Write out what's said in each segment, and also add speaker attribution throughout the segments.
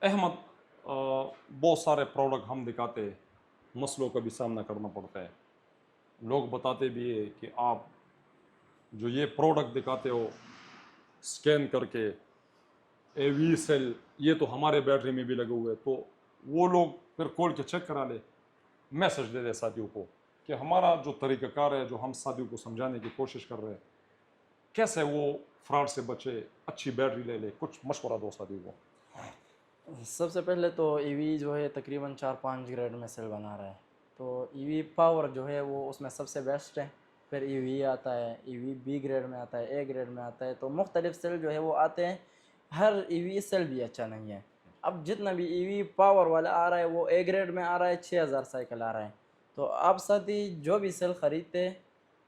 Speaker 1: अहमद, बहुत सारे प्रोडक्ट हम दिखाते हैं, मसलों का भी सामना करना पड़ता है। लोग बताते भी है कि आप जो ये प्रोडक्ट दिखाते हो स्कैन करके एवी सेल, ये तो हमारे बैटरी में भी लगे हुए हैं। तो वो लोग फिर खोल के चेक करा ले, मैसेज दे दे साथियों को कि हमारा जो तरीक़ाकार है, जो हम साथियों को समझाने की कोशिश कर रहे हैं, कैसे वो फ्रॉड से बचे, अच्छी बैटरी ले ले, कुछ मशवरा दो साथियों को।
Speaker 2: सबसे पहले तो ईवी जो है तकरीबन 4-5 ग्रेड में सेल बना रहा है। तो ईवी पावर जो है वो उसमें सबसे बेस्ट है। फिर ईवी आता है, ईवी बी ग्रेड में आता है, ए ग्रेड में आता है। तो मुख्तलिफ सेल जो है वो आते हैं। हर ईवी सेल भी अच्छा नहीं है। अब जितना भी ईवी पावर वाला आ रहा है वो ए ग्रेड में आ रहा है, 6000 साइकिल आ रहा है। तो आप साथी जो भी सेल ख़रीदते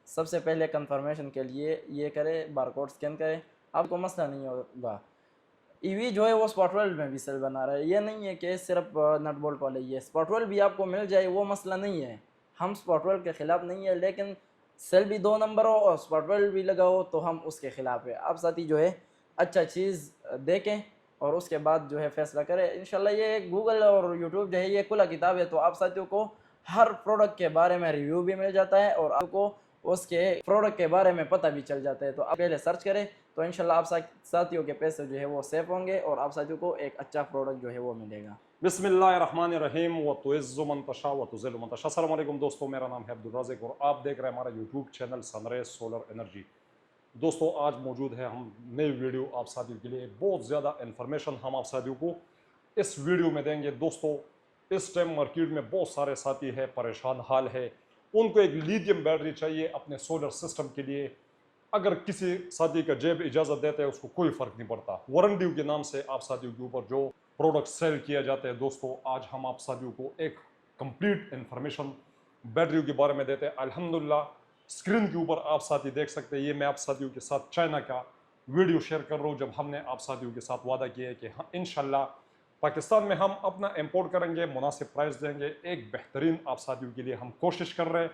Speaker 2: सबसे पहले कंफर्मेशन के लिए ये करें, बारकोड स्कैन करें, आपको मसला नहीं होगा। ईवी जो है वो स्पॉट वेल्ड में भी सेल बना रहा है। ये नहीं है कि सिर्फ नट बोल्ट वाले, ये स्पॉट वेल्ड भी आपको मिल जाए वो मसला नहीं है। हम स्पॉट वेल्ड के ख़िलाफ़ नहीं है, लेकिन सेल भी 2 नंबर हो और स्पॉट वेल्ड भी लगा हो तो हम उसके ख़िलाफ़ है। आप साथी जो है अच्छा चीज़ देखें और उसके बाद जो है फ़ैसला करें। इंशाल्लाह ये गूगल और यूट्यूब जो है ये खुला किताब है, तो आप साथियों को हर प्रोडक्ट के बारे में रिव्यू भी मिल जाता है और आपको उसके प्रोडक्ट के बारे में पता भी चल जाता है। तो आप पहले सर्च करें, तो इंशाल्लाह आप साथियों के पैसे जो है वो सेफ होंगे और आप साथियों को एक अच्छा प्रोडक्ट जो है वो मिलेगा।
Speaker 1: बिस्मिल्लाहिर्रहमानिर्रहीम व तुइज़्ज़ु मन तशा व तुज़िल्लु मन तशा। अस्सलाम वालेकुम दोस्तों, मेरा नाम है अब्दुल राज़िक और आप देख रहे हैं हमारा YouTube channel sunrise solar energy. दोस्तों, आज मौजूद है हम नई वीडियो आप साथियों के लिए। बहुत ज़्यादा इन्फॉर्मेशन हम आप साथियों को इस वीडियो में देंगे। दोस्तों, इस टाइम मार्केट में बहुत सारे साथी है परेशान हाल है, उनको एक लिथियम बैटरी चाहिए अपने सोलर सिस्टम के लिए। अगर किसी साथी का जेब इजाज़त देता है उसको कोई फ़र्क नहीं पड़ता। वारंटी के नाम से आप साथियों के ऊपर जो प्रोडक्ट सेल किया जाता है, दोस्तों आज हम आप साथियों को एक कंप्लीट इंफॉर्मेशन बैटरियों के बारे में देते हैं। अल्हम्दुलिल्लाह, स्क्रीन के ऊपर आप साथी देख सकते हैं, ये मैं आप साथियों के साथ चाइना का वीडियो शेयर कर रहा हूँ, जब हमने आप साथियों के साथ वादा किया है कि हाँ इंशाल्लाह पाकिस्तान में हम अपना इंपोर्ट करेंगे, मुनासिब प्राइस देंगे, एक बेहतरीन आप साथियों के लिए हम कोशिश कर रहे हैं।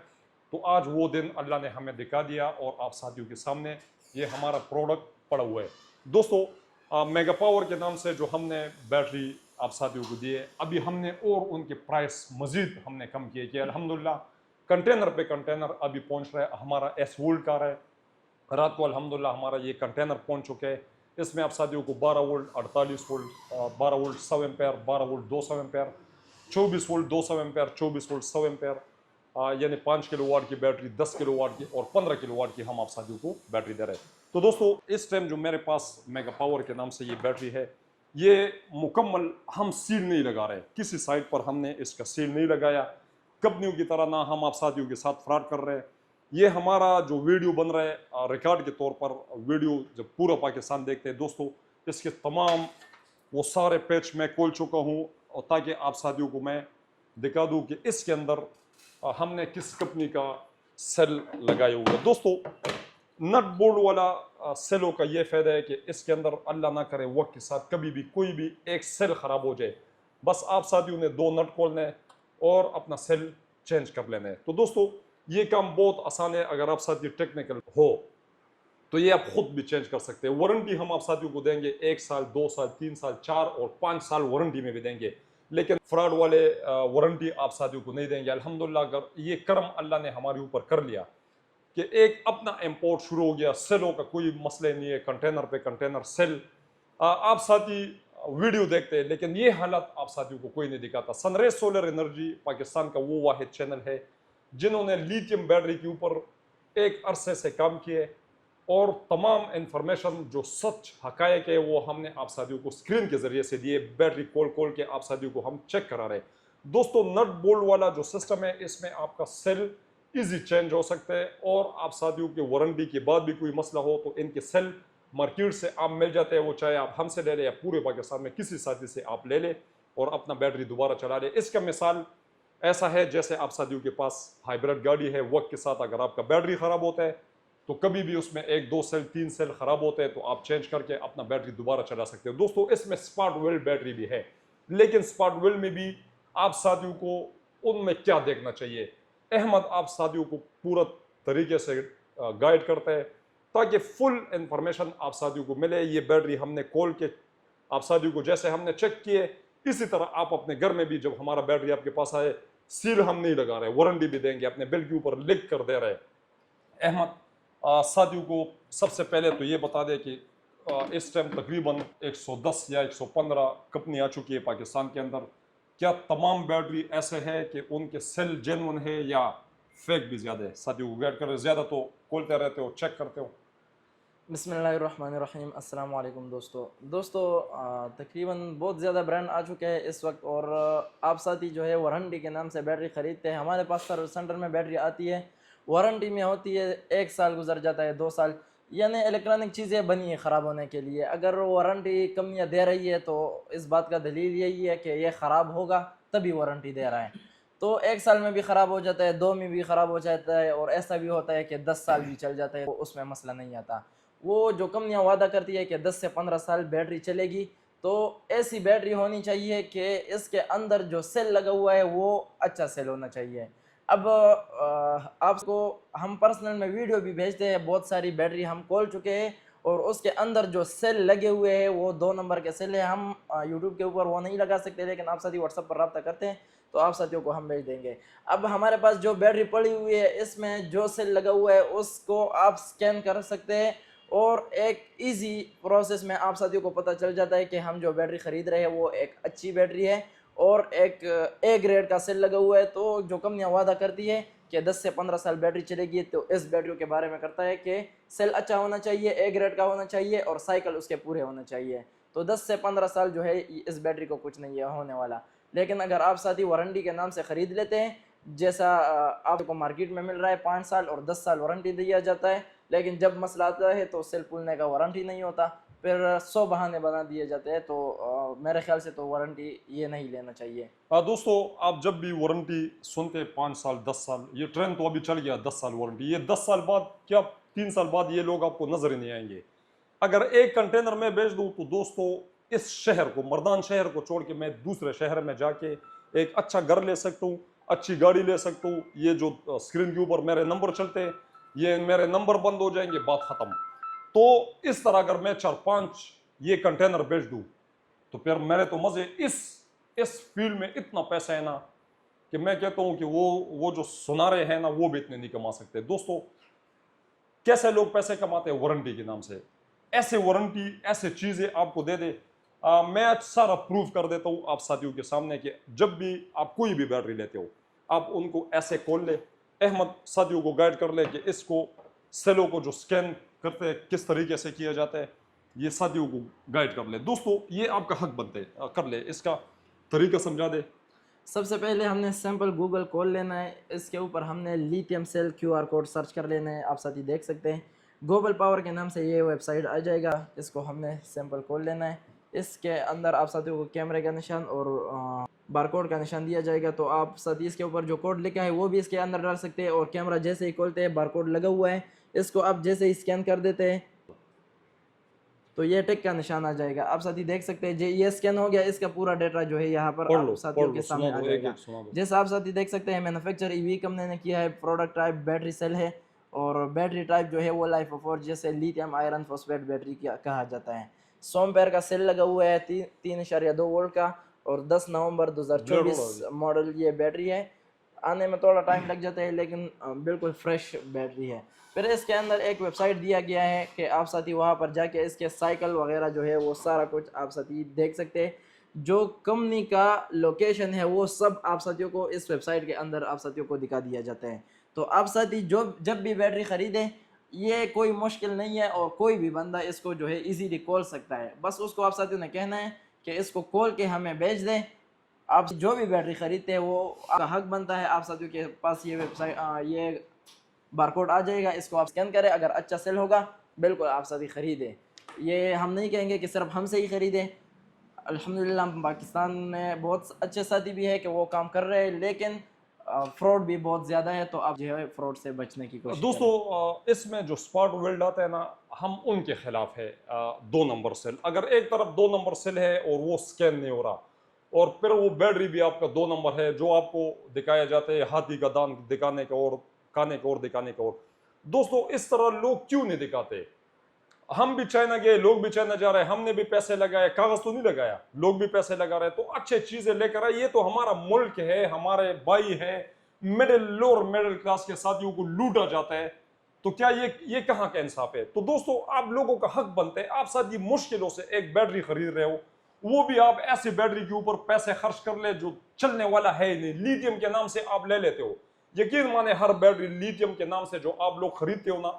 Speaker 1: तो आज वो दिन अल्लाह ने हमें दिखा दिया और आप साथियों के सामने ये हमारा प्रोडक्ट पड़ा हुआ है। दोस्तों, मेगा पावर के नाम से जो हमने बैटरी आप साथियों को दिए, अभी हमने और उनके प्राइस मज़ीद हमने कम किए कि अल्हम्दुलिल्लाह कंटेनर पे कंटेनर अभी पहुंच रहा है। हमारा एस वोल्ट का है, रात को अल्हम्दुलिल्लाह हमारा ये कंटेनर पहुंच चुके हैं। इसमें आप साथियों को 12 volt, 48 volt, 12 volt 100 ampere, 12 volt 200 ampere, 24 volt 200 ampere, 24 volt 100 ampere, यानी 5 किलोवाट की बैटरी, 10 किलोवाट की और 15 किलोवाट की हम आप साथियों को बैटरी दे रहे हैं। तो दोस्तों, इस टाइम जो मेरे पास मेगा पावर के नाम से ये बैटरी है, ये मुकम्मल हम सील नहीं लगा रहे, किसी साइट पर हमने इसका सील नहीं लगाया, कंपनियों की तरह ना हम आप साथियों के साथ फ्रॉड कर रहे हैं। ये हमारा जो वीडियो बन रहा है रिकॉर्ड के तौर पर, वीडियो जब पूरा पाकिस्तान देखते हैं दोस्तों, इसके तमाम वो सारे पैच मैं खोल चुका हूँ और ताकि आप साथियों को मैं दिखा दूँ कि इसके अंदर हमने किस कंपनी का सेल लगाए हुए हैं। दोस्तों, नट बोल्ट वाला सेलों का ये फ़ायदा है कि इसके अंदर अल्लाह ना करे वक्त के साथ कभी भी कोई भी एक सेल ख़राब हो जाए, बस आप साथियों ने 2 नट खोलने हैं और अपना सेल चेंज कर लेना है। तो दोस्तों, ये काम बहुत आसान है। अगर आप साथी टेक्निकल हो तो ये आप खुद भी चेंज कर सकते हैं। वारंटी हम आप साथियों को देंगे 1 साल, 2 साल, 3 साल, 4 और 5 साल वारंटी में भी देंगे, लेकिन फ्रॉड वाले वारंटी आप साथियों को नहीं देंगे। अल्हम्दुलिल्लाह, अगर ये कर्म अल्लाह ने हमारे ऊपर कर लिया कि एक अपना इंपोर्ट शुरू हो गया, सेलों का कोई मसले नहीं है, कंटेनर पे कंटेनर सेल। आप साथी वीडियो देखते हैं, लेकिन ये हालत आप साथियों को कोई नहीं दिखाता। सनराइज सोलर एनर्जी पाकिस्तान का वो वाहिद चैनल है जिन्होंने लिथियम बैटरी के ऊपर एक अरसे से काम किए और तमाम इंफॉर्मेशन जो सच हकायक है वो हमने आप साथियों को स्क्रीन के जरिए से दिए। बैटरी खोल खोल के आप साथियों को हम चेक करा रहे हैं। दोस्तों, नट बोल्ट वाला जो सिस्टम है, इसमें आपका सेल इजी चेंज हो सकता है और आप साथियों की वारंटी के बाद भी कोई मसला हो तो इनके सेल मार्केट से आप मिल जाते हैं। वो चाहे आप हमसे ले लें या पूरे पाकिस्तान में किसी साथी से आप ले लें और अपना बैटरी दोबारा चला लें। इसका मिसाल ऐसा है जैसे आप साथियों के पास हाइब्रिड गाड़ी है, वक्त के साथ अगर आपका बैटरी ख़राब होता है तो कभी भी उसमें 1-2 सेल 3 सेल ख़राब होते हैं तो आप चेंज करके अपना बैटरी दोबारा चला सकते हो। दोस्तों, इसमें स्पार्ट वेल्ड बैटरी भी है, लेकिन स्पार्ट वेल्ड में भी आप साथियों को उनमें क्या देखना चाहिए, अहमद आप साथियों को पूरा तरीके से गाइड करता है ताकि फुल इंफॉर्मेशन आप साथियों को मिले। ये बैटरी हमने खोल के आप साथियों को जैसे हमने चेक किए इसी तरह आप अपने घर में भी जब हमारा बैटरी आपके पास आए, सील हम नहीं लगा रहे, वारंटी भी देंगे, अपने बिल के ऊपर लिख कर दे रहे। अहमद, साथियों को सबसे पहले तो ये बता दें कि इस टाइम तकरीबन 110 या 115 कंपनी आ चुकी है पाकिस्तान के अंदर। क्या तमाम बैटरी ऐसे है कि उनके सेल जेन्युइन है या फेक भी ज़्यादा है? साथियों को गाइड कर रहे, ज़्यादा तो खोलते रहते हो, चेक करते हो।
Speaker 2: बिस्मिल्लाहिर्रहमानिर्रहीम, अस्सलाम वालेकुम दोस्तों तकरीबन बहुत ज़्यादा ब्रांड आ चुके हैं इस वक्त। और आप साथी जो है वारंटी के नाम से बैटरी ख़रीदते हैं। हमारे पास सर्विस सेंटर में बैटरी आती है, वारंटी में होती है 1 साल गुजर जाता है, 2 साल, यानी इलेक्ट्रॉनिक चीज़ें बनी है ख़राब होने के लिए। अगर वारंटी कंपनियाँ दे रही है तो इस बात का दलील यही है कि ये ख़राब होगा तभी वारंटी दे रहा है। तो 1 साल में भी ख़राब हो जाता है, 2 में भी ख़राब हो जाता है, और ऐसा भी होता है कि 10 साल भी चल जाता है, तो उसमें मसला नहीं आता। वो जो कंपनियाँ वादा करती है कि 10 से 15 साल बैटरी चलेगी, तो ऐसी बैटरी होनी चाहिए कि इसके अंदर जो सेल लगा हुआ है वो अच्छा सेल होना चाहिए। अब आपको हम पर्सनल में वीडियो भी भेजते हैं, बहुत सारी बैटरी हम खोल चुके हैं और उसके अंदर जो सेल लगे हुए हैं वो 2 नंबर के सेल है। हम यूट्यूब के ऊपर वो नहीं लगा सकते, लेकिन आप साथी व्हाट्सएप पर रब्ता करते हैं तो आप साथियों को हम भेज देंगे। अब हमारे पास जो बैटरी पड़ी हुई है, इसमें जो सेल लगा हुआ है उसको आप स्कैन कर सकते हैं और एक इजी प्रोसेस में आप साथियों को पता चल जाता है कि हम जो बैटरी ख़रीद रहे हैं वो एक अच्छी बैटरी है और एक ए ग्रेड का सेल लगा हुआ है। तो जो कंपनियाँ वादा करती है कि 10 से 15 साल बैटरी चलेगी, तो इस बैटरी के बारे में करता है कि सेल अच्छा होना चाहिए, ए ग्रेड का होना चाहिए और साइकिल उसके पूरे होने चाहिए। तो 10 से 15 साल जो है इस बैटरी को कुछ नहीं है होने वाला। लेकिन अगर आप साथी वारंटी के नाम से ख़रीद लेते हैं, जैसा आपको मार्केट में मिल रहा है 5 साल और 10 साल वारंटी दिया जाता है, लेकिन जब मसला आता है तो सेल पुलने का वारंटी नहीं होता, फिर 100 बहाने बना दिए जाते हैं। तो मेरे ख्याल से तो वारंटी ये नहीं लेना चाहिए।
Speaker 1: दोस्तों, आप जब भी वारंटी सुनते 5 साल 10 साल, ये ट्रेंड तो अभी चल गया 10 साल वारंटी। ये 10 साल बाद क्या 3 साल बाद ये लोग आपको नजर ही नहीं आएंगे। अगर एक कंटेनर में बेच दूं तो दोस्तों, इस शहर को, मर्दान शहर को छोड़ के मैं दूसरे शहर में जाके एक अच्छा घर ले सकता हूँ, अच्छी गाड़ी ले सकता हूँ। ये जो स्क्रीन के ऊपर मेरे नंबर चलते हैं, ये मेरे नंबर बंद हो जाएंगे, बात खत्म। तो इस तरह अगर मैं 4-5 ये कंटेनर बेच दूं तो फिर मेरे तो मजे, इस फील्ड में इतना पैसा है ना कि मैं कहता हूं कि वो जो सुनारे हैं ना वो भी इतने नहीं कमा सकते। दोस्तों, कैसे लोग पैसे कमाते हैं? वारंटी के नाम से। ऐसे वारंटी, ऐसे चीजें आपको दे दे। मैं आज सारा प्रूफ कर देता हूं आप साथियों के सामने कि जब भी आप कोई भी बैटरी लेते हो, आप उनको ऐसे खोल ले। अहमद साथियों को गाइड कर ले कि इसको, सेलों को जो स्कैन करते हैं किस तरीके से किया जाता है, ये साथियों को गाइड कर ले। दोस्तों, ये आपका हक बनते है, कर ले, इसका तरीका समझा दे।
Speaker 2: सबसे पहले हमने सैंपल गूगल खोल लेना है, इसके ऊपर हमने lithium cell QR code search कर लेना है। आप साथी देख सकते हैं ग्लोबल पावर के नाम से ये वेबसाइट आ जाएगा, इसको हमने सैंपल खोल लेना है। इसके अंदर आप साथियों को कैमरे का निशान और बारकोड का निशान दिया जाएगा। तो आप साथी इसके ऊपर जो कोड लिखा है वो भी इसके अंदर डाल सकते हैं, और कैमरा जैसे ही खोलते हैं बारकोड लगा हुआ है, इसको आप जैसे ही स्कैन कर देते हैं तो ये टिक का निशान आ जाएगा। आप साथी देख सकते हैं ये स्कैन हो गया, इसका पूरा डेटा जो है यहाँ पर आप साथियों के सामने आ जाएगा। जैसे आप साथी देख सकते हैं मैन्युफैक्चर ईवी कंपनी ने किया है, प्रोडक्ट टाइप बैटरी सेल है, और बैटरी टाइप जो है वो लाइफ ऑफ और जैसे लिथियम आयरन फॉस्फेट बैटरी कहा जाता है। 100 एम्पेयर का सेल लगा हुआ है 3.2 वोल्ट का, और 10 नवंबर 2024 मॉडल ये बैटरी है। आने में थोड़ा टाइम लग जाता है, लेकिन बिल्कुल फ्रेश बैटरी है। फिर इसके अंदर एक वेबसाइट दिया गया है कि आप साथी वहाँ पर जाके इसके साइकिल वगैरह जो है वो सारा कुछ आप साथी देख सकते हैं। जो कंपनी का लोकेशन है वो सब आप साथियों को इस वेबसाइट के अंदर आप साथियों को दिखा दिया जाता है। तो आप साथी जब भी बैटरी ख़रीदें, ये कोई मुश्किल नहीं है और कोई भी बंदा इसको जो है इजीली खोल सकता है। बस उसको आप साथियों ने कहना है कि इसको खोल के हमें भेज दें। आप जो भी बैटरी ख़रीदते हैं वो आपका हक बनता है, आप साथियों के पास ये वेबसाइट ये बारकोड आ जाएगा, इसको आप स्कैन करें। अगर अच्छा सेल होगा बिल्कुल आप साथी ख़रीदें। ये हम नहीं कहेंगे कि सिर्फ हमसे ही ख़रीदें, अल्हम्दुलिल्लाह पाकिस्तान में बहुत अच्छे साथी भी है कि वो काम कर रहे हैं, लेकिन फ्रॉड भी बहुत ज़्यादा है, तो आप जो है फ्रॉड से बचने की कोशिश करें।
Speaker 1: दोस्तों, इसमें जो स्पॉट वेल्ड आता है ना, हम उनके खिलाफ है। 2 नंबर सेल, अगर एक तरफ 2 नंबर सेल है और वो स्कैन नहीं हो रहा, और फिर वो बैटरी भी आपका 2 नंबर है, जो आपको दिखाया जाता है हाथी का दांत दिखाने का और काने का और दिखाने का और। दोस्तों, इस तरह लोग क्यों नहीं दिखाते? हम भी चाइना गए, लोग भी चाइना जा रहे हैं, हमने भी पैसे लगाए, कागज तो नहीं लगाया, लोग भी पैसे लगा रहे हैं, तो अच्छे चीजें लेकर आए। ये तो हमारा मुल्क है, हमारे भाई है, मिडिल लोअर मिडिल क्लास के साथियों को लूटा जाता है, तो क्या ये कहाँ का इंसाफ है? तो दोस्तों आप लोगों का हक बनता है, आप साथ ये मुश्किलों से एक बैटरी खरीद रहे हो, वो भी आप ऐसी बैटरी के ऊपर पैसे खर्च कर ले जो चलने वाला है नहीं, लिथियम के नाम से आप ले लेते हो। यकीन माने हर बैटरी लिथियम के नाम से जो आप लोग खरीदते हो ना,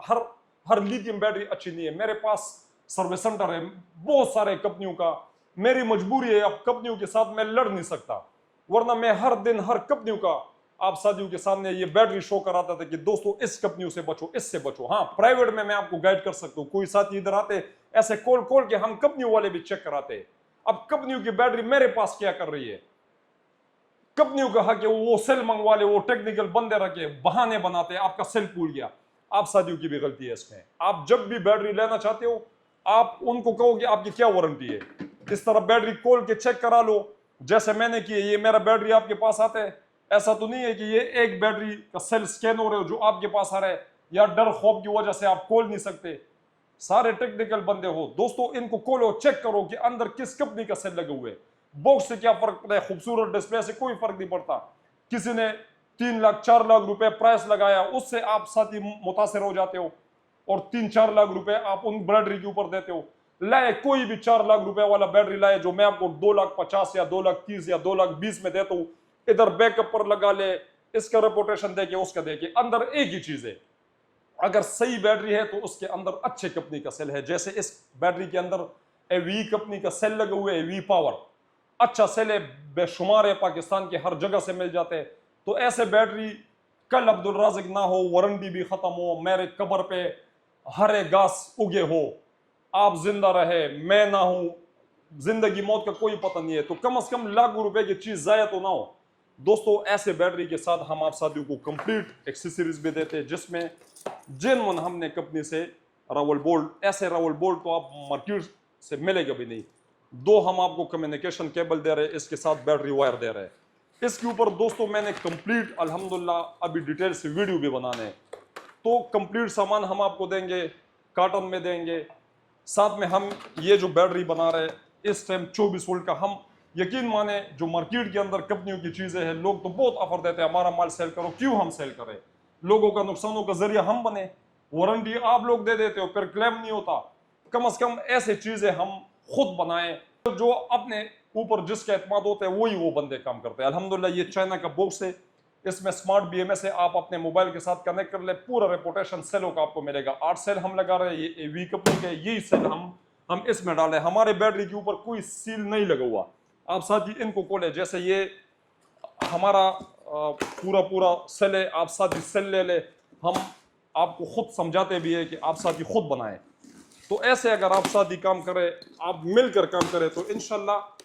Speaker 1: हर लिथियम बैटरी अच्छी नहीं है। मेरे पास सर्विस सेंटर है बहुत सारे कंपनियों का, मेरी मजबूरी है, अब कंपनियों के साथ मैं लड़ नहीं सकता, वरना मैं हर दिन हर कंपनियों का आप साथियों के सामने ये बैटरी शो कराता था कि दोस्तों इस कंपनियों से बचो, इससे बचो। हाँ, प्राइवेट में मैं आपको गाइड कर सकता हूँ, कोई साथी इधर आते ऐसे खोल खोल के हम कंपनियों वाले भी चेक कराते। अब कंपनियों की बैटरी मेरे पास क्या कर रही है? कंपनियों का हक है, वो सेल मंगवा ले, वो टेक्निकल बंदे रखे, बहाने बनाते, आपका सेल भूल गया। आप साथियों की भी गलती है इसमें। आप जब भी बैटरी लेना चाहते हो, आप उनको कहो कि आपकी क्या वारंटी है, इस तरह बैटरी खोल के चेक करा लो, जैसे मैंने किया। ये मेरा बैटरी आपके पास आता है, ऐसा तो नहीं है कि ये एक बैटरी का सेल स्कैन हो रहे हो जो आपके पास आ रहा है, या डर खौफ की वजह से आप खोल नहीं सकते। सारे टेक्निकल बंदे हो दोस्तों, इनको खोलो, चेक करो कि अंदर किस कंपनी का सेल लगे हुए। बॉक्स से क्या फर्क पड़ता है, खूबसूरत डिस्प्ले से कोई फर्क नहीं पड़ता। किसी ने 3 लाख 4 लाख रुपए प्राइस लगाया, उससे आप साथी मुतासर हो जाते हो, और 3-4 लाख रुपए आप उन बैटरी के ऊपर देते हो। लाए कोई भी 4 लाख रुपए वाला बैटरी लाए जो मैं आपको 2,50,000 या 2,30,000 या 2,20,000 में देता हूं, इधर बैकअप पर लगा ले, इसका रेपुटेशन देके उसका देके, अंदर एक ही चीज है। अगर सही बैटरी है तो उसके अंदर अच्छे कंपनी का सेल है। जैसे इस बैटरी के अंदर एवी कंपनी का सेल लगे हुए, एवी पावर अच्छा सेल है, बेशुमार है, पाकिस्तान के हर जगह से मिल जाते हैं। तो ऐसे बैटरी कल अब्दुल राज़िक ना हो, वारंटी भी खत्म हो, मेरे कब्र पे हरे घास उगे हो, आप जिंदा रहे, मैं ना हूं, जिंदगी मौत का कोई पता नहीं है, तो कम से कम लाखों रुपए की चीज जाया तो ना हो। दोस्तों ऐसे बैटरी के साथ हम आप साथियों को कंप्लीट एक्सेसरीज भी देते हैं, जिसमें जेन्युइन हमने कंपनी से रावल बोल्ट, ऐसे रावल बोल्ट तो आप मार्केट से मिलेगा भी नहीं। दो हम आपको कम्युनिकेशन केबल दे रहे हैं, इसके साथ बैटरी वायर दे रहे हैं। इसके ऊपर दोस्तों मैंने कंप्लीट अल्हम्दुलिल्लाह अभी डिटेल से वीडियो भी बनाने हैं, तो कंप्लीट सामान हम आपको देंगे, कार्टन में देंगे। साथ में हम ये जो बैटरी बना रहे हैं इस टाइम 24 वोल्ट का, हम यकीन माने जो मार्केट के अंदर कंपनियों की चीजें हैं, लोग तो बहुत ऑफर देते हैं हमारा माल सेल करो, क्यों हम सेल करें? लोगों का नुकसानों का जरिया हम बने, वारंटी आप लोग दे देते हो, फिर क्लेम नहीं होता। कम से कम ऐसे चीजें हम खुद बनाएं, जो अपने ऊपर जिसका एतमाद होता है वही वो बंदे काम करते हैं। अल्हम्दुलिल्लाह ये चाइना का बॉक्स है, इसमें स्मार्ट बीएमएस है, आप अपने मोबाइल के साथ कनेक्ट कर ले, पूरा रेपुटेशन सेलों का आपको मिलेगा। 8 सेल हम लगा रहे हैं, ये एवी कंपनी के, यही सेल हम इसमें डाले। हमारे बैटरी के ऊपर कोई सील नहीं लगा हुआ। आप साथ ही इनको खोले, जैसे ये हमारा पूरा सेल है, आप साथ ही सेल ले ले, हम आपको खुद समझाते भी है कि आप साथ ही खुद बनाए। तो ऐसे अगर आप साथ ही काम करें, आप मिलकर काम करें, तो इंशाल्लाह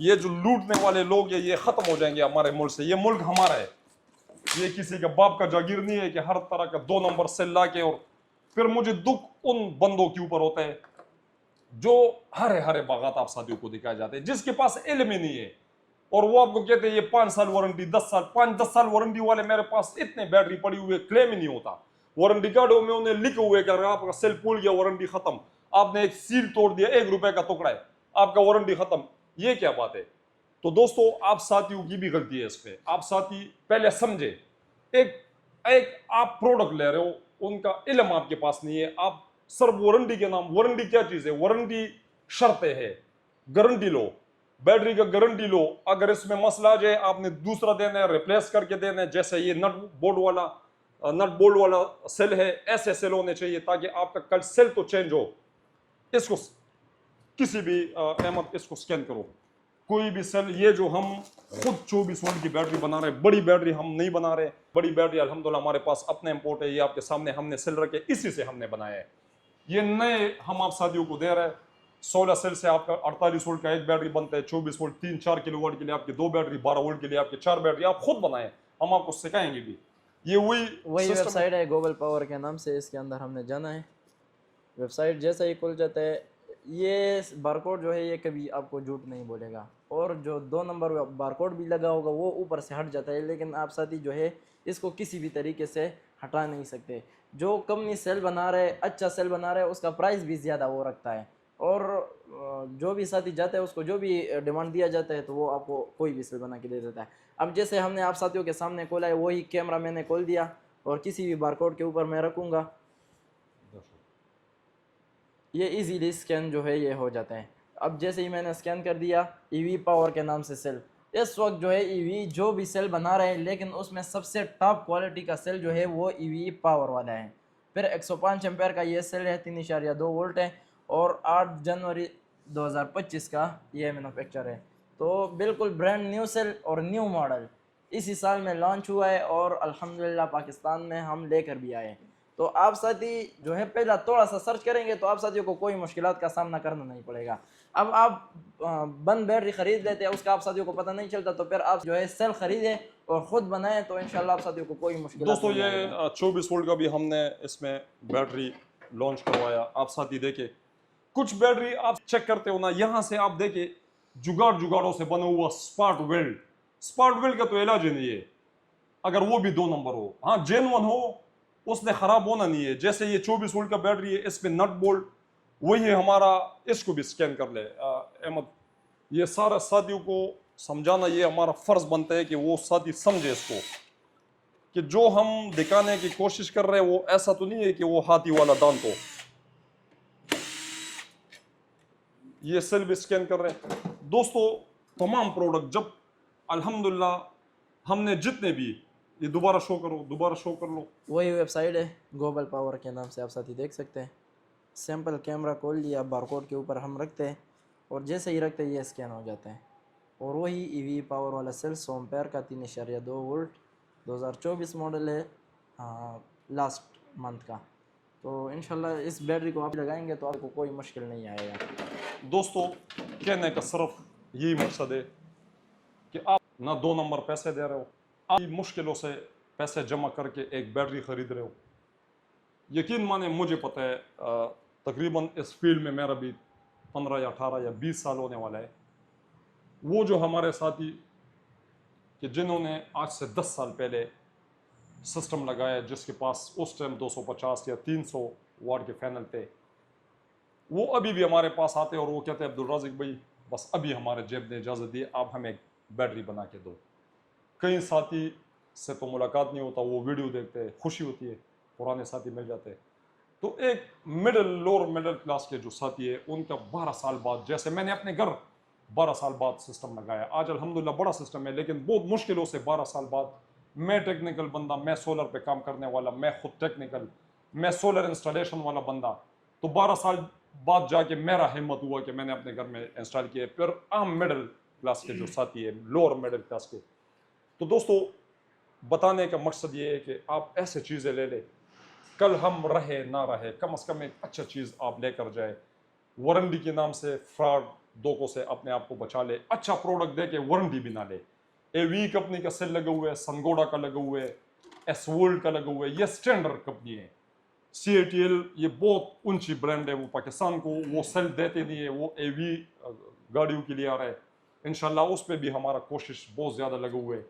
Speaker 1: ये जो लूटने वाले लोग हैं ये खत्म हो जाएंगे हमारे मुल्क से। ये मुल्क हमारा है, ये किसी का बाप का जागीर नहीं है कि हर तरह का 2 नंबर सेल ला के। और फिर मुझे दुख उन बंदों के ऊपर होता है जो हरे हरे बागात आप साथियों को दिखाए जाते हैं, जिसके पास इल्म ही नहीं है, और वो आपको कहते हैं ये 5 साल वारंटी, 10 साल, 5-10 साल वारंटी वाले मेरे पास इतने बैटरी पड़ी हुई है, क्लेम ही नहीं होता। वारंटी कार्डों में उन्हें लिखे हुए कि अगर आपका सेल फूल गया वारंटी खत्म, आपने एक सील तोड़ दिया, 1 रुपए का टुकड़ा है, आपका वारंटी खत्म। ये क्या बात है? तो दोस्तों आप साथियों की भी गलती है इसमें। आप साथी पहले समझे, एक एक आप प्रोडक्ट ले रहे हो, उनका इल्म आपके पास नहीं है, आप सिर्फ वारंटी के नाम, वारंटी क्या चीज है? वारंटी शर्तें है, गारंटी लो, बैटरी का गारंटी लो, अगर इसमें मसला आ जाए आपने दूसरा देना है, रिप्लेस करके देना है। जैसे ये नट बोल्ट वाला सेल है, ऐसे सेल होने चाहिए ताकि आपका कल सेल तो चेंज हो। इसको किसी भी अहमद इसको स्कैन करो, कोई भी सेल, ये जो हम खुद 24 वोल्ट की बैटरी बना रहे हैं, बड़ी बैटरी हम नहीं बना रहे, बड़ी बैटरी अल्हम्दुलिल्लाह हमारे पास अपने इंपोर्ट है, ये आपके सामने हमने सेल रखे, इसी से हमने बनाया है। ये नए हम आप साथियों को दे रहे हैं। 16 सेल से आपका 48 वोल्ट का एक बैटरी बनता है, 24 वोल्ट 3-4 किलोवाट के लिए आपकी 2 बैटरी, 12 वोल्ट के लिए आपके 4 बैटरी, आप खुद बनाएं, हम आपको सिखाएंगे भी। ये
Speaker 2: वही वेबसाइट है ग्लोबल पावर के नाम से, इसके अंदर हमने जाना है। वेबसाइट जैसा ही खुल जाता है, ये बारकोड जो है ये कभी आपको झूठ नहीं बोलेगा, और जो 2 नंबर बारकोड भी लगा होगा वो ऊपर से हट जाता है, लेकिन आप साथी जो है इसको किसी भी तरीके से हटा नहीं सकते। जो कंपनी सेल बना रहे, अच्छा सेल बना रहे, उसका प्राइस भी ज़्यादा वो रखता है। और जो भी साथी जाता है उसको जो भी डिमांड दिया जाता है तो वो आपको कोई भी सेल बना के दे देता है। अब जैसे हमने आप साथियों के सामने खोला है, वही कैमरा मैंने खोल दिया और किसी भी बारकोड के ऊपर मैं रखूँगा, ये इजीली स्कैन जो है ये हो जाते हैं। अब जैसे ही मैंने स्कैन कर दिया, ईवी पावर के नाम से सेल, इस वक्त जो है ईवी जो भी सेल बना रहे हैं, लेकिन उसमें सबसे टॉप क्वालिटी का सेल जो है वो ईवी पावर वाला है। फिर 105 एम्पेयर का ये सेल है, 3.2 वोल्ट है और 8 जनवरी 2025 का ये मैन्युफैक्चर है। तो बिल्कुल ब्रांड न्यू सेल और न्यू मॉडल इसी साल में लॉन्च हुआ है और अल्हम्दुलिल्लाह पाकिस्तान में हम लेकर भी आए। तो आप साथी जो है पहला थोड़ा सा सर्च करेंगे तो आप साथियों को कोई मुश्किलात का सामना करना नहीं पड़ेगा। अब आप बंद बैटरी खरीद लेते हैं, उसका आप साथियों को पता नहीं चलता, तो फिर आप जो है सेल खरीदें और ख़ुद बनाएं तो इंशाल्लाह आप साथियों को कोई मुश्किलात
Speaker 1: दोस्तों
Speaker 2: नहीं
Speaker 1: ये
Speaker 2: आएगा।
Speaker 1: 24 वोल्ट का भी हमने इसमें बैटरी लॉन्च करवाया। आप साथी देखे कुछ बैटरी आप चेक करते हो ना, यहाँ से आप देखे जुगाड़ों से बना हुआ स्पार्ट वेल्ड का तो इलाज ही नहीं है। अगर वो भी 2 नंबर हो, हाँ जेन्युइन हो, उसने खराब होना नहीं है। जैसे ये 24 वोल्ट का बैटरी है, इस पे नट बोल्ट वही है हमारा, इसको भी स्कैन कर ले अहमद। ये सारा साथियों को समझाना ये हमारा फर्ज बनता है कि वो साथी समझे इसको, कि जो हम दिखाने की कोशिश कर रहे हैं वो ऐसा तो नहीं है कि वो हाथी वाला दांत हो। ये सेल भी स्कैन कर रहे हैं दोस्तों। तमाम प्रोडक्ट जब अल्हम्दुलिल्लाह हमने जितने भी, ये दोबारा शो कर लो।
Speaker 2: वही वेबसाइट है ग्लोबल पावर के नाम से, आप साथी देख सकते हैं। सैम्पल कैमरा खोल लिया, बारकोड के ऊपर हम रखते हैं और जैसे ही रखते हैं ये स्कैन हो जाते हैं। और वही ईवी पावर वाला सेल 100 एम्पेयर का 3.2 वोल्ट 2024 मॉडल है, हाँ लास्ट मंथ का। तो इंशाल्लाह इस बैटरी को आप लगाएंगे तो आपको कोई मुश्किल नहीं आएगा।
Speaker 1: दोस्तों कहने का सिर्फ यही मकसद है कि आप ना 2 नंबर पैसे दे रहे हो, आप मुश्किलों से पैसे जमा करके एक बैटरी खरीद रहे हो। यकीन माने मुझे पता है तकरीबन इस फील्ड में मेरा भी 15 या 18 या 20 साल होने वाला है। वो जो हमारे साथी कि जिन्होंने आज से 10 साल पहले सिस्टम लगाया, जिसके पास उस टाइम 250 या 300 वाट के पैनल थे, वो अभी भी हमारे पास आते हैं और वो कहते हैं अब्दुल राज़िक भाई बस अभी हमारे जेब ने इजाज़त दी, आप हमें एक बैटरी बना के दो। कई साथी से तो मुलाकात नहीं होता, वो वीडियो देखते हैं, खुशी होती है, पुराने साथी मिल जाते हैं। तो एक लोअर मिडिल क्लास के जो साथी है उनका 12 साल बाद, जैसे मैंने अपने घर 12 साल बाद सिस्टम लगाया, आज अल्हम्दुलिल्लाह बड़ा सिस्टम है, लेकिन बहुत मुश्किलों से 12 साल बाद मैं टेक्निकल बंदा, मैं सोलर पे काम करने वाला, मैं खुद टेक्निकल, मैं सोलर इंस्टॉलेशन वाला बंदा, तो 12 साल बाद जाके मेरा हिम्मत हुआ कि मैंने अपने घर में इंस्टॉल किया। फिर आम मिडिल क्लास के जो साथी है, लोअर मिडिल क्लास के, तो दोस्तों बताने का मकसद ये है कि आप ऐसे चीज़ें ले लें, कल हम रहे ना रहे, कम से कम एक अच्छा चीज़ आप लेकर जाए। वारंटी के नाम से फ्रॉड धोखों से अपने आप को बचा ले, अच्छा प्रोडक्ट दे के वारंटी भी ना ले। एवी कंपनी का सेल लगा हुआ है, सनगोडा का लगा हुआ है, एस वर्ल्ड का लगा हुआ है, ये स्टैंडर्ड कंपनी है। CATL ये बहुत ऊंची ब्रांड है, वो पाकिस्तान को वो सेल देते नहीं है, वो एवी गाड़ियों के लिए आ रहा है। इंशाल्लाह उस पर भी हमारा कोशिश बहुत ज़्यादा लगा हुआ है।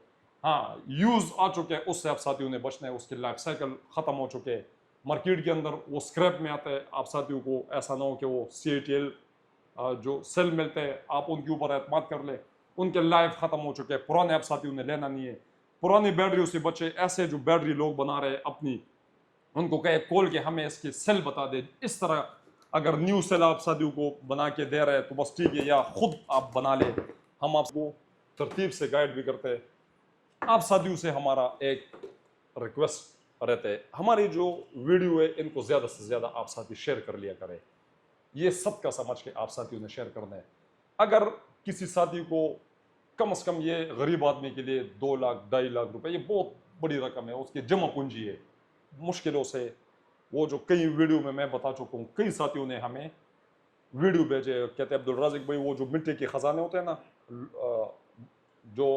Speaker 1: हाँ यूज़ आ चुके हैं, उससे आप साथियों ने बचना है, उसके लाइफ साइकिल ख़त्म हो चुके हैं, मार्केट के अंदर वो स्क्रैप में आता है। आप साथियों को ऐसा ना हो कि वो CATL जो सेल मिलते हैं आप उनके ऊपर एतमाद कर ले, उनके लाइफ ख़त्म हो चुके हैं, पुराने आप साथियों ने लेना नहीं है। पुरानी बैटरियों से बचे, ऐसे जो बैटरी लोग बना रहे हैं अपनी, उनको कहे खोल के हमें इसकी सेल बता दे। इस तरह अगर न्यू सेल आप साथियों को बना के दे रहे हैं तो बस ठीक है, या खुद आप बना ले, हम आपको तरतीब से गाइड भी करते हैं। आप साथियों से हमारा एक रिक्वेस्ट रहता है, हमारी जो वीडियो है इनको ज़्यादा से ज़्यादा आप साथी शेयर कर लिया करें। ये सब का समझ के आप साथियों ने शेयर करना है। अगर किसी साथी को कम से कम, ये गरीब आदमी के लिए 2 लाख 2.5 लाख रुपए ये बहुत बड़ी रकम है, उसकी जमा पूंजी है। मुश्किलों से वो जो कई वीडियो में मैं बता चुका हूँ, कई साथियों ने हमें वीडियो भेजे, कहते हैं अब्दुल राज़िक भाई वो जो मिट्टी के ख़जाने होते हैं ना, जो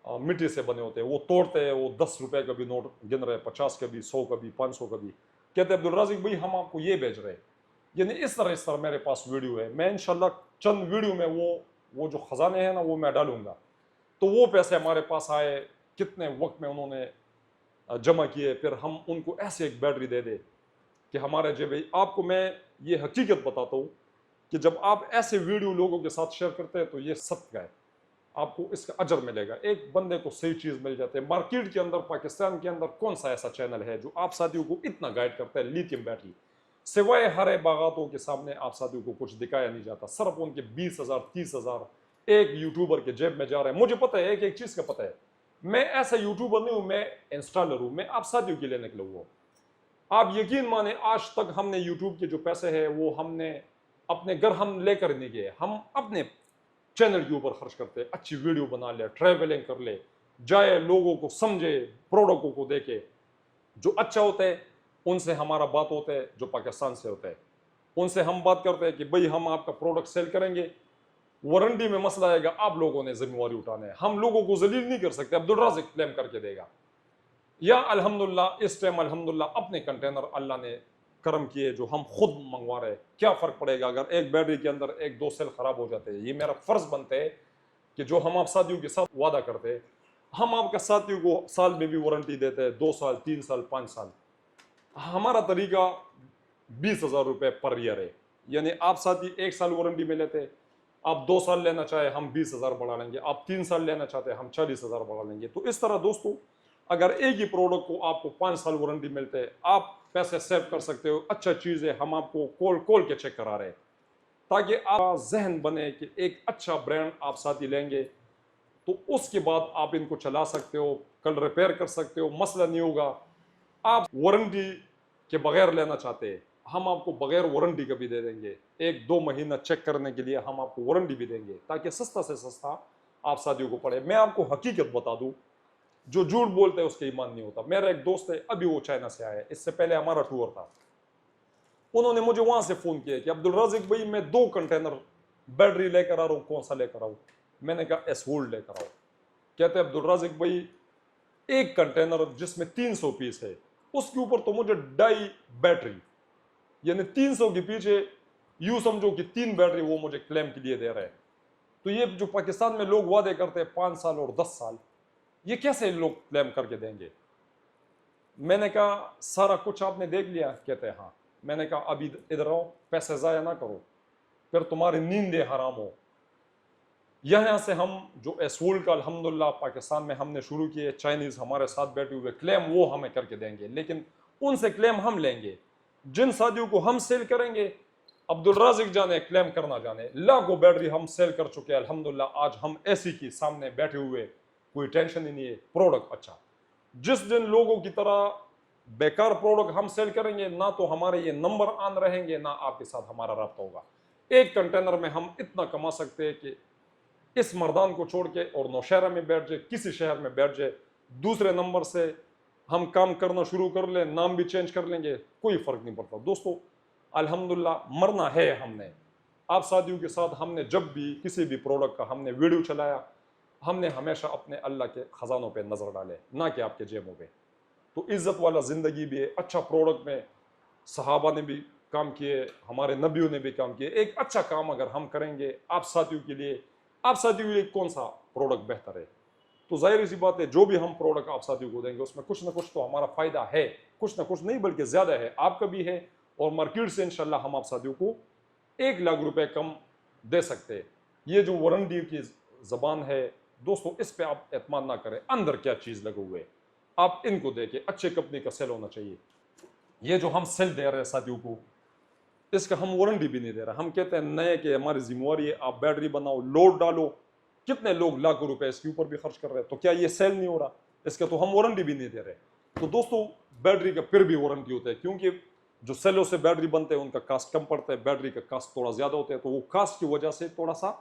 Speaker 1: मिट्टी से बने होते हैं, वो तोड़ते हैं, वो 10 रुपए का भी नोट गिन रहे हैं, 50 का भी, 100 का भी, 500 का भी, कहते हैं अब्दुल राज़िक भाई हम आपको ये भेज रहे हैं। यानी इस तरह मेरे पास वीडियो है। मैं इंशाल्लाह चंद वीडियो में वो जो ख़जाने हैं ना वो मैं डालूंगा। तो वो पैसे हमारे पास आए, कितने वक्त में उन्होंने जमा किए, फिर हम उनको ऐसे एक बैटरी दे दे कि हमारे जो भाई, आपको मैं ये हकीकत बताता हूँ कि जब आप ऐसे वीडियो लोगों के साथ शेयर करते हैं तो ये सत्य है, आपको इसका अजर मिलेगा। एक बंदे को सही चीज मिल जाती है। मार्केट के अंदर, पाकिस्तान के अंदर कौन सा ऐसा चैनल है जो आप साथियों को इतना गाइड करता है लिथियम बैटरी? सिवाय हरे बागातों के सामने आप साथियों को कुछ दिखाया नहीं जाता। सिर्फ उनके 20,000 30,000 एक यूट्यूबर के जेब में जा रहे हैं। मुझे पता है, एक एक चीज का पता है, मैं ऐसा यूट्यूबर नहीं हूं, मैं इंस्टॉलर हूं, मैं आप साथियों के लिए निकला हुआ। आप यकीन माने, आज तक हमने यूट्यूब के जो पैसे हैं वो हमने अपने घर हम लेकर नहीं गए, हम अपने चैनल के ऊपर खर्च करते हैं। अच्छी वीडियो बना ले, ट्रैवलिंग कर ले, जाए, लोगों को समझे, प्रोडक्टों को देखे, जो अच्छा होता है उनसे हमारा बात होता है, जो पाकिस्तान से होता है उनसे हम बात करते हैं कि भाई हम आपका प्रोडक्ट सेल करेंगे, वारंटी में मसला आएगा, आप लोगों ने जिम्मेवारी उठाना है, हम लोगों को जलील नहीं कर सकते। अब्दुल राज़िक क्लेम करके देगा, या अल्हम्दुलिल्लाह इस टाइम अल्हम्दुलिल्लाह अपने कंटेनर अल्लाह ने करम किए जो हम खुद मंगवा रहे हैं। क्या फ़र्क पड़ेगा अगर एक बैटरी के अंदर एक दो सेल ख़राब हो जाते हैं? ये मेरा फ़र्ज़ बनता है कि जो हम आप साथियों के साथ वादा करते हैं, हम आपका साथियों को साल में भी वारंटी देते हैं, 2 साल 3 साल 5 साल। हमारा तरीका 20,000 रुपये पर ईयर है, यानी आप साथी 1 साल वारंटी में लेते हैं, आप 2 साल लेना चाहे हम 20,000 बढ़ा लेंगे, आप 3 साल लेना चाहते हैं हम 40,000 बढ़ा लेंगे। तो इस तरह दोस्तों, अगर एक ही प्रोडक्ट को आपको 5 साल वारंटी मिलते हैं, आप पैसे सेव कर सकते हो। अच्छा चीज़ है, हम आपको कॉल कॉल के चेक करा रहे हैं ताकि आपका जहन बने कि एक अच्छा ब्रांड आप साथी लेंगे तो उसके बाद आप इनको चला सकते हो, कल रिपेयर कर सकते हो, मसला नहीं होगा। आप वारंटी के बगैर लेना चाहते हैं, हम आपको बगैर वारंटी का भी दे देंगे। 1-2 महीना चेक करने के लिए हम आपको वारंटी भी देंगे ताकि सस्ता से सस्ता आप साथियों को पड़े। मैं आपको हकीकत बता दूं, जो झूठ बोलते हैं उसका ईमान नहीं होता। मेरा एक दोस्त है, अभी वो चाइना से आया है, इससे पहले हमारा टूर था। उन्होंने मुझे वहां से फोन किया कि अब्दुल राज़िक भाई, मैं 2 कंटेनर बैटरी लेकर आ रहा हूँ, कौन सा लेकर आऊँ? मैंने कहा एसवोल्ड लेकर आओ। कहते हैं अब्दुल राज़िक भाई, एक कंटेनर जिसमें 300 पीस है, उसके ऊपर तो मुझे 2.5 बैटरी, यानी 300 के पीछे यूं समझो कि 3 बैटरी वो मुझे क्लेम के लिए दे रहे हैं। तो ये जो पाकिस्तान में लोग वादे करते हैं 5 साल और 10 साल, ये कैसे लोग क्लेम करके देंगे? मैंने कहा सारा कुछ आपने देख लिया? कहते हैं हाँ। मैंने कहा अभी इधर आओ, पैसे ज़ाया ना करो, फिर तुम्हारी नींदें हराम हो। यहाँ से हम जो एसवोल का अल्हम्दुलिल्लाह पाकिस्तान में हमने शुरू किए, चाइनीज़ हमारे साथ बैठे हुए, क्लेम वो हमें करके देंगे, लेकिन उनसे क्लेम हम लेंगे। जिन साथियों को हम सेल करेंगे, अब्दुल राज़िक जाने क्लेम करना जाने, लाखों बैटरी हम सेल कर चुके हैं अल्हम्दुलिल्लाह। आज हम एसी की सामने बैठे हुए, कोई टेंशन ही नहीं है, प्रोडक्ट अच्छा। जिस दिन लोगों की तरह बेकार प्रोडक्ट हम सेल करेंगे, ना तो हमारे ये नंबर ऑन रहेंगे, ना आपके साथ हमारा रब्ता होगा। एक कंटेनर में हम इतना कमा सकते हैं कि इस मर्दान को छोड़ के और नौशहरा में बैठ जाए, किसी शहर में बैठ जाए, दूसरे नंबर से हम काम करना शुरू कर लें, नाम भी चेंज कर लेंगे, कोई फर्क नहीं पड़ता। दोस्तों अल्हम्दुलिल्लाह मरना है हमने। आप साथियों के साथ हमने जब भी किसी भी प्रोडक्ट का हमने वीडियो चलाया, हमने हमेशा अपने अल्लाह के ख़जानों पे नज़र डाले, ना कि आपके जेबों पे। तो इज़्ज़त वाला ज़िंदगी भी है। अच्छा प्रोडक्ट में सहाबा ने भी काम किए, हमारे नबियों ने भी काम किए। एक अच्छा काम अगर हम करेंगे आप साथियों के लिए, आप साथियों के लिए कौन सा प्रोडक्ट बेहतर है? तो जाहिर सी बात है, जो भी हम प्रोडक्ट आप साथियों को देंगे उसमें कुछ ना कुछ तो हमारा फ़ायदा है, कुछ ना कुछ नहीं बल्कि ज़्यादा है, आपका भी है। और मार्केट से इंशाल्लाह हम आप साथियों को 1 लाख रुपए कम दे सकते हैं। ये जो वारंटी की ज़बान है दोस्तों, इस पे आप एतमाद ना करें, अंदर क्या चीज़ लगे हुए, आप इनको देखें। अच्छे कंपनी का सेल होना चाहिए। ये जो हम सेल दे रहे हैं साथियों को, इसका हम वारंटी भी नहीं दे रहे। हम कहते हैं नए कि हमारी जिम्मेवारी है, आप बैटरी बनाओ, लोड डालो। कितने लोग लाखों रुपए इसके ऊपर भी खर्च कर रहे हैं, तो क्या ये सेल नहीं हो रहा? इसका तो हम वारंटी भी नहीं दे रहे। तो दोस्तों बैटरी का फिर भी वारंटी होता है, क्योंकि जो सेलों से बैटरी बनते हैं उनका कास्ट कम पड़ता है, बैटरी का कास्ट थोड़ा ज़्यादा होता है, तो वो कास्ट की वजह से थोड़ा सा,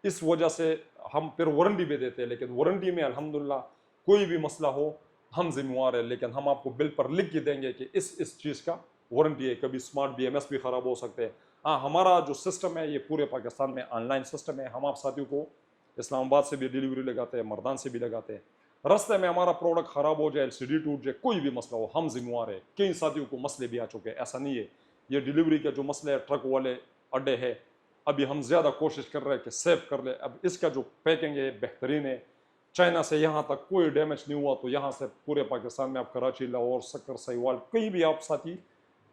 Speaker 1: इस वजह से हम फिर वारंटी भी देते हैं। लेकिन वारंटी में अल्हम्दुलिल्लाह कोई भी मसला हो हम जिम्मेवार है, लेकिन हम आपको बिल पर लिख के देंगे कि इस चीज़ का वारंटी है। कभी स्मार्ट BMS भी ख़राब हो सकते हैं। हाँ, हमारा जो सिस्टम है ये पूरे पाकिस्तान में ऑनलाइन सिस्टम है। हम आप साथियों को इस्लामाबाद से भी डिलीवरी लगाते हैं, मर्दान से भी लगाते हैं। रास्ते में हमारा प्रोडक्ट ख़राब हो जाए, LCD टूट जाए, कोई भी मसला हो, हम जिम्मेवार है। कई साथियों को मसले भी आ चुके हैं, ऐसा नहीं है। ये डिलीवरी का जो मसला है, ट्रक वाले अड्डे है, अभी हम ज़्यादा कोशिश कर रहे हैं कि सेव कर ले। अब इसका जो पैकिंग है बेहतरीन है, चाइना से यहाँ तक कोई डैमेज नहीं हुआ, तो यहाँ से पूरे पाकिस्तान में आप कराची, लाहौर, सक्कर, सहीवाल, कहीं भी आप साथी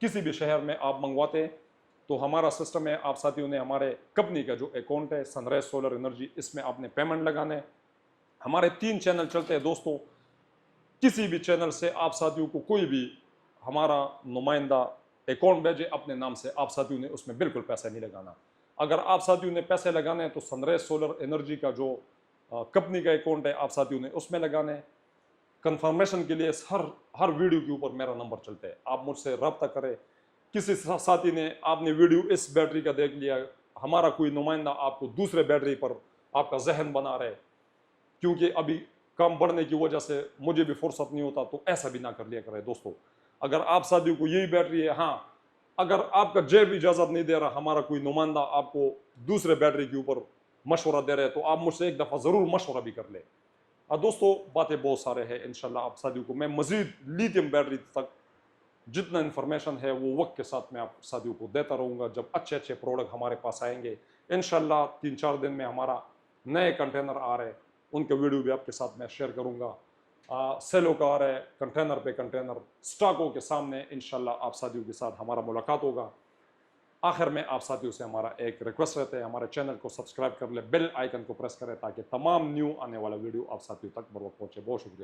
Speaker 1: किसी भी शहर में आप मंगवाते हैं तो हमारा सिस्टम है, आप साथियों ने हमारे कंपनी का जो अकाउंट है सनराइज सोलर एनर्जी, इसमें आपने पेमेंट लगाना है। हमारे 3 चैनल चलते हैं दोस्तों, किसी भी चैनल से आप साथियों को कोई भी हमारा नुमाइंदा अकाउंट भेजे अपने नाम से, आप साथियों ने उसमें बिल्कुल पैसा नहीं लगाना। अगर आप साथियों ने पैसे लगाने हैं तो सनराइज सोलर एनर्जी का जो कंपनी का अकाउंट है आप साथियों ने उसमें लगाने हैं। कंफर्मेशन के लिए हर वीडियो के ऊपर मेरा नंबर चलता है, आप मुझसे रब्ता करें। किसी साथी ने आपने वीडियो इस बैटरी का देख लिया, हमारा कोई नुमाइंदा आपको दूसरे बैटरी पर आपका जहन बना रहे, क्योंकि अभी काम बढ़ने की वजह से मुझे भी फुर्सत नहीं होता, तो ऐसा भी ना कर लिया करें दोस्तों। अगर आप साथियों को यही बैटरी है, हाँ अगर आपका जेब इजाज़त नहीं दे रहा, हमारा कोई नुमाइंदा आपको दूसरे बैटरी के ऊपर मशवरा दे रहे हैं, तो आप मुझसे एक दफ़ा ज़रूर मशवरा भी कर ले। दोस्तों बातें बहुत सारे हैं, इंशाल्लाह आप साथियों को मैं मज़ीद लिथियम बैटरी तक जितना इन्फॉर्मेशन है वो वक्त के साथ मैं आप साथियों को देता रहूँगा। जब अच्छे अच्छे प्रोडक्ट हमारे पास आएंगे इंशाल्लाह 3-4 दिन में हमारा नए कंटेनर आ रहे हैं, उनके वीडियो भी आपके साथ मैं शेयर करूँगा। सेलो का आ रहा है कंटेनर पे कंटेनर स्टॉकों के सामने, इंशाल्लाह आप साथियों के साथ हमारा मुलाकात होगा। आखिर में आप साथियों से हमारा एक रिक्वेस्ट रहता है, हमारे चैनल को सब्सक्राइब कर ले, बेल आइकन को प्रेस करें ताकि तमाम न्यू आने वाला वीडियो आप साथियों तक बर वक्त पहुँचे। बहुत शुक्रिया।